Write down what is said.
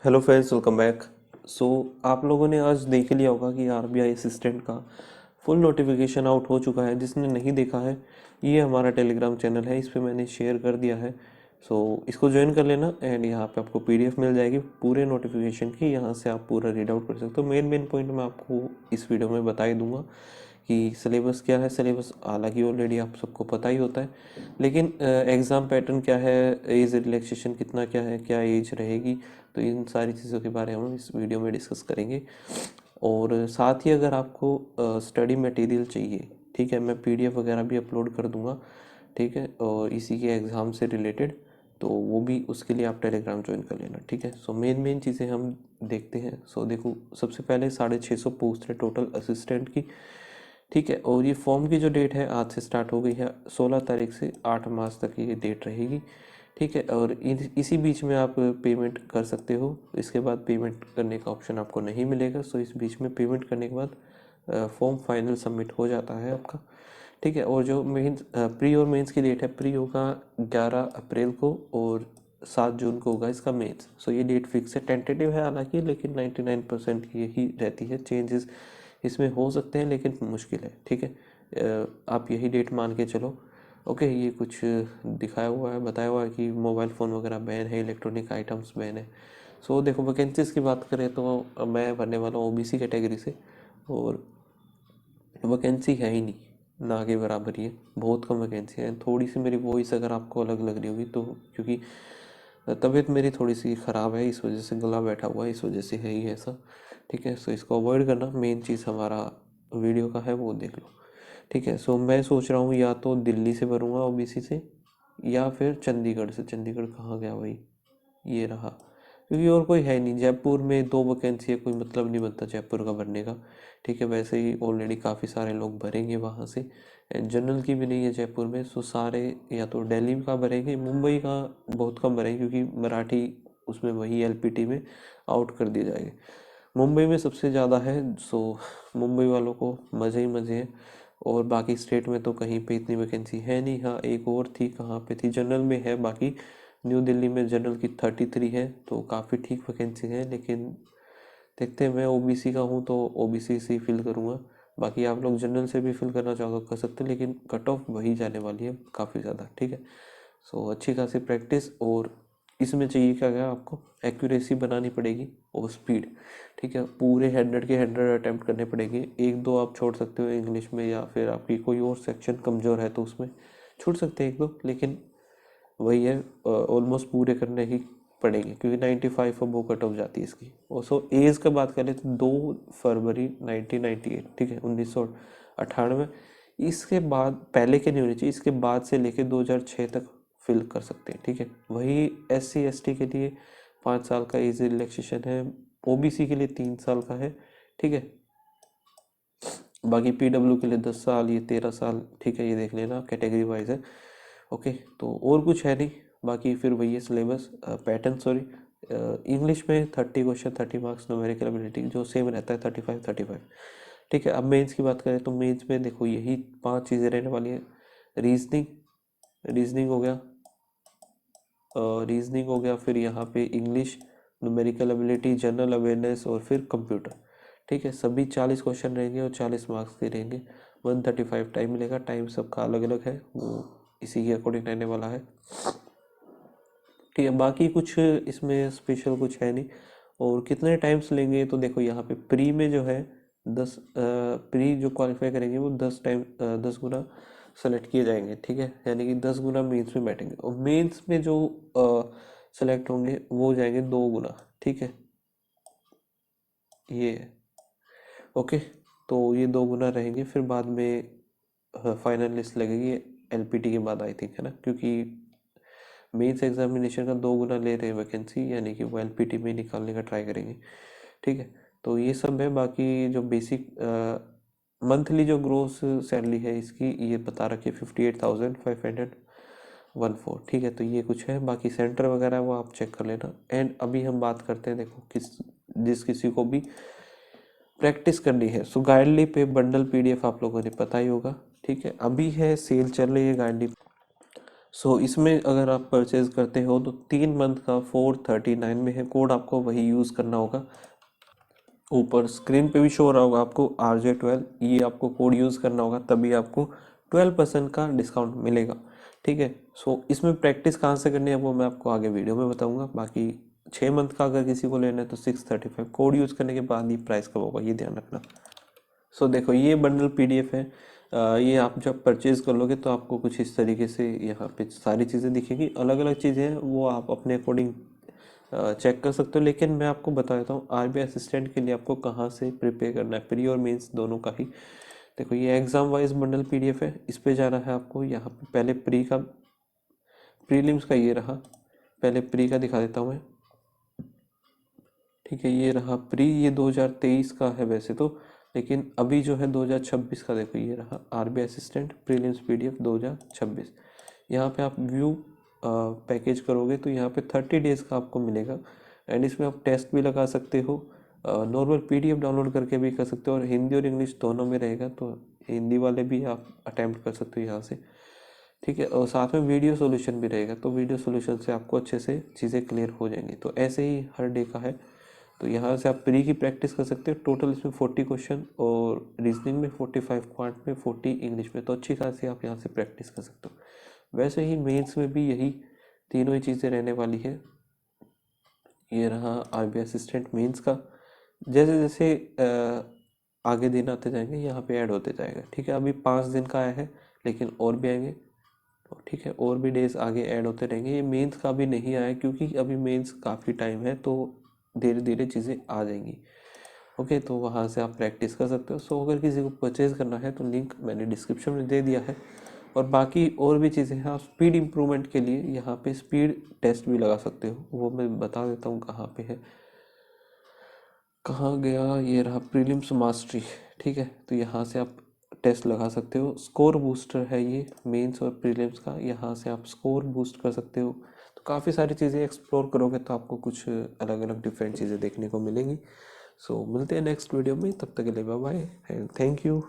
Hello friends, welcome back. So आप लोगों ने आज देख ही लिया होगा कि आरबीआई असिस्टेंट का फुल नोटिफिकेशन आउट हो चुका है। जिसने नहीं देखा है, ये हमारा टेलीग्राम चैनल है, इस पे मैंने शेयर कर दिया है। सो इसको ज्वाइन कर लेना एंड यहाँ पे आपको पीडीएफ मिल जाएगी पूरे नोटिफिकेशन की। यहाँ से आप पूरा रीड आउट कर सकते हो। मेन मेन पॉइंट मैं आपको इस वीडियो में बता ही दूंगा कि सिलेबस क्या है। सिलेबस हालांकि ऑलरेडी आप सबको पता ही होता है, लेकिन एग्ज़ाम पैटर्न क्या है, एज रिलैक्सेशन कितना क्या है, क्या एज रहेगी, तो इन सारी चीज़ों के बारे में हम इस वीडियो में डिस्कस करेंगे। और साथ ही अगर आपको स्टडी मटेरियल चाहिए, ठीक है, मैं पीडीएफ वगैरह भी अपलोड कर दूंगा, ठीक है, और इसी के एग्ज़ाम से रिलेटेड, तो वो भी उसके लिए आप टेलीग्राम ज्वाइन कर लेना, ठीक है। सो मेन मेन चीज़ें हम देखते हैं। सो देखो, सबसे पहले 650 पोस्ट है टोटल असिस्टेंट की, ठीक है। और ये फॉर्म की जो डेट है आज से स्टार्ट हो गई है, 16 तारीख से 8 मार्च तक ये डेट रहेगी, ठीक है। और इसी बीच में आप पेमेंट कर सकते हो। इसके बाद पेमेंट करने का ऑप्शन आपको नहीं मिलेगा। सो इस बीच में पेमेंट करने के बाद फॉर्म फाइनल सबमिट हो जाता है आपका, ठीक है। और जो मेंस प्री और मेंस की डेट है, प्री होगा 11 अप्रैल को और 7 जून को होगा इसका मेंस। सो ये डेट फिक्स है, टेंटेटिव है हालांकि, लेकिन 99% यही रहती है। चेंजेस इसमें हो सकते हैं लेकिन मुश्किल है, ठीक है। आप यही डेट मान के चलो। ओके, ये कुछ दिखाया हुआ है, बताया हुआ है कि मोबाइल फ़ोन वगैरह बैन है, इलेक्ट्रॉनिक आइटम्स बैन है। सो देखो, वैकेंसीज़ की बात करें तो मैं भरने वाला हूँ ओबीसी कैटेगरी से, और वैकेंसी है ही नहीं, ना के बराबर ही है। बहुत कम वैकेंसी है। थोड़ी सी मेरी वॉइस अगर आपको अलग लग रही होगी तो क्योंकि तबीयत मेरी थोड़ी सी ख़राब है, इस वजह से गला बैठा हुआ है, इस वजह से है ही ऐसा, ठीक है। सो इसको अवॉइड करना। मेन चीज़ हमारा वीडियो का है, वो देख लो, ठीक है। सो मैं सोच रहा हूँ या तो दिल्ली से भरूँगा ओबीसी से, या फिर चंडीगढ़ से। चंडीगढ़ कहाँ गया भाई, ये रहा। क्योंकि और कोई है नहीं, जयपुर में 2 वैकेंसी है, कोई मतलब नहीं बनता जयपुर का भरने का, ठीक है। वैसे ही ऑलरेडी काफ़ी सारे लोग भरेंगे वहाँ से, एंड जनरल की भी नहीं है जयपुर में। सो सारे या तो दिल्ली का भरेंगे, मुंबई का बहुत कम भरेंगे क्योंकि मराठी उसमें वही एलपीटी में आउट कर दिए जाएंगे। मुंबई में सबसे ज़्यादा है। सो मुंबई वालों को मज़े ही मज़े हैं। और बाकी स्टेट में तो कहीं पे इतनी वैकेंसी है नहीं। हाँ, एक और थी, कहाँ पे थी, जनरल में है। बाकी न्यू दिल्ली में जनरल की 33 है, तो काफ़ी ठीक वैकेंसी है। लेकिन देखते हैं, मैं ओबीसी का हूँ तो ओबीसी से ही फिल करूँगा। बाकी आप लोग जनरल से भी फिल करना चाहो तो कर सकते हैं, लेकिन कट ऑफ वही जाने वाली है काफ़ी ज़्यादा, ठीक है। सो अच्छी खासी प्रैक्टिस। और इसमें चाहिए क्या क्या, आपको एक्यूरेसी बनानी पड़ेगी और स्पीड, ठीक है। पूरे 100 के 100 अटैम्प्ट करने पड़ेंगे। एक दो आप छोड़ सकते हो इंग्लिश में, या फिर आपकी कोई और सेक्शन कमज़ोर है तो उसमें छूट सकते हैं एक दो, लेकिन वही है, ऑलमोस्ट पूरे करने ही पड़ेंगे क्योंकि 95 अबव कट ऑफ जाती है इसकी। और सो एज का बात करें तो 2 फरवरी 1998, ठीक है, 1998। इसके बाद पहले के नहीं होनी चाहिए, इसके बाद से लेके 2006 तक फिल कर सकते हैं, ठीक है। वही SC ST के लिए 5 साल का एज रिलैक्सेशन है, ओबीसी के लिए 3 साल का है, ठीक है। बाकी पीडब्ल्यू के लिए 10 साल, ये 13 साल, ठीक है। ये देख लेना, कैटेगरी वाइज है। ओके, तो और कुछ है नहीं। बाकी फिर वही है सिलेबस पैटर्न, सॉरी। इंग्लिश में 30 क्वेश्चन, 30 मार्क्स, न्यूमेरिकल एबिलिटी जो सेम रहता है, 35 35, ठीक है। अब मेंस की बात करें तो मेंस में देखो यही 5 चीज़ें रहने वाली है। रीजनिंग, रीजनिंग हो गया, रीजनिंग हो गया, फिर यहाँ पे English, numerical ability, general awareness, और फिर कंप्यूटर, ठीक है। सभी 40 क्वेश्चन रहेंगे और 40 मार्क्स के रहेंगे। 135 टाइम मिलेगा। टाइम सबका अलग अलग है, वो इसी के अकॉर्डिंग रहने वाला है, ठीक है। बाकी कुछ इसमें स्पेशल कुछ है नहीं। और कितने टाइम्स लेंगे तो देखो, यहाँ पे प्री में जो है 10, प्री जो क्वालिफाई करेंगे वो 10 टाइम 10 गुना सेलेक्ट किए जाएंगे, ठीक है। यानी कि 10 गुना मेंस में बैठेंगे, और मेंस में जो सेलेक्ट होंगे वो हो जाएंगे 2 गुना, ठीक है। ये है, ओके। तो ये 2 गुना रहेंगे। फिर बाद में फाइनल लिस्ट लगेगी एलपीटी के बाद, आई थिंक, है ना, क्योंकि मेंस एग्जामिनेशन का 2 गुना ले रहे हैं वैकेंसी, यानी कि वो एलपीटी में निकालने का ट्राई करेंगे, ठीक है। तो ये सब है। बाकी जो बेसिक मंथली जो ग्रोस सैलरी है इसकी, ये बता रखी है 58,514, ठीक है। तो ये कुछ है। बाकी सेंटर वगैरह वो आप चेक कर लेना। एंड अभी हम बात करते हैं, देखो, जिस किसी को भी प्रैक्टिस करनी है, सो गाइडली पे बंडल पीडीएफ आप लोगों ने पता ही होगा, ठीक है। अभी है, सेल चल रही है गाइडली, सो इसमें अगर आप परचेज करते हो तो 3 मंथ का 439 में है, कोड आपको वही यूज़ करना होगा। ऊपर स्क्रीन पे भी शो हो रहा होगा आपको RJ12, ये आपको कोड यूज़ करना होगा, तभी आपको 12% का डिस्काउंट मिलेगा। ठीक है। सो इसमें प्रैक्टिस कहाँ से करनी है वो मैं आपको आगे वीडियो में बताऊंगा। बाकी 6 मंथ का अगर किसी को लेना है तो 635 कोड यूज़ करने के बाद ही प्राइस कम होगा, ये ध्यान रखना। सो देखो ये बंडल PDF है। ये आप जब परचेज कर लोगे तो आपको कुछ इस तरीके से यहाँ पे सारी चीज़ें दिखेगी। अलग अलग चीज़ें हैं वो आप अपने अकॉर्डिंग चेक कर सकते हो, लेकिन मैं आपको बता देता हूँ RBI असिस्टेंट के लिए आपको कहाँ से प्रिपेयर करना है, प्री और मेंस दोनों का ही। देखो ये एग्जाम वाइज बंडल PDF है, इस पे जाना है आपको। यहाँ पे पहले प्री का, प्रीलिम्स का ये रहा, पहले प्री का दिखा देता हूँ मैं। ठीक है, ये रहा प्री, ये 2023 का है वैसे तो, लेकिन अभी जो है 2026 का। देखो ये रहा RBI असिस्टेंट प्रीलिम्स PDF 2026। यहाँ पे आप व्यू पैकेज करोगे तो यहाँ पे 30 डेज़ का आपको मिलेगा। एंड इसमें आप टेस्ट भी लगा सकते हो, नॉर्मल PDF डाउनलोड करके भी कर सकते हो, और हिंदी और इंग्लिश दोनों में रहेगा, तो हिंदी वाले भी आप अटैम्प्ट कर सकते हो यहाँ से। ठीक है, और साथ में वीडियो सॉल्यूशन भी रहेगा, तो वीडियो सॉल्यूशन से आपको अच्छे से चीज़ें क्लियर हो जाएंगी। तो ऐसे ही हर डे का है, तो यहाँ से आप प्री की प्रैक्टिस कर सकते हो। टोटल इसमें 40 क्वेश्चन, और रीजनिंग में 45, क्वांट में 40, इंग्लिश में, तो अच्छी खासी आप यहाँ से प्रैक्टिस कर सकते हो। वैसे ही मेंस में भी यही तीनों ही चीज़ें रहने वाली है। ये रहा RBI असिस्टेंट मेंस का। जैसे जैसे आगे दिन आते जाएंगे यहाँ पे ऐड होते जाएगा। ठीक है, अभी 5 दिन का आया है, लेकिन और भी आएंगे। ठीक है, और भी डेज आगे ऐड होते रहेंगे। ये मेंस का भी नहीं आया क्योंकि अभी मेंस काफ़ी टाइम है, तो धीरे धीरे चीज़ें आ जाएंगी। ओके, तो वहाँ से आप प्रैक्टिस कर सकते हो। सो अगर किसी को परचेज़ करना है तो लिंक मैंने डिस्क्रिप्शन में दे दिया है। और बाकी और भी चीज़ें हैं, आप स्पीड इम्प्रूवमेंट के लिए यहाँ पे स्पीड टेस्ट भी लगा सकते हो, वो मैं बता देता हूँ कहाँ पे है। कहाँ गया, ये रहा प्रीलिम्स मास्टरी। ठीक है, तो यहाँ से आप टेस्ट लगा सकते हो। स्कोर बूस्टर है ये मेंस और प्रीलिम्स का, यहाँ से आप स्कोर बूस्ट कर सकते हो। तो काफ़ी सारी चीज़ें एक्सप्लोर करोगे तो आपको कुछ अलग अलग डिफरेंट चीज़ें देखने को मिलेंगी। सो मिलते हैं नेक्स्ट वीडियो में, तब तक के लिए bye bye and thank you.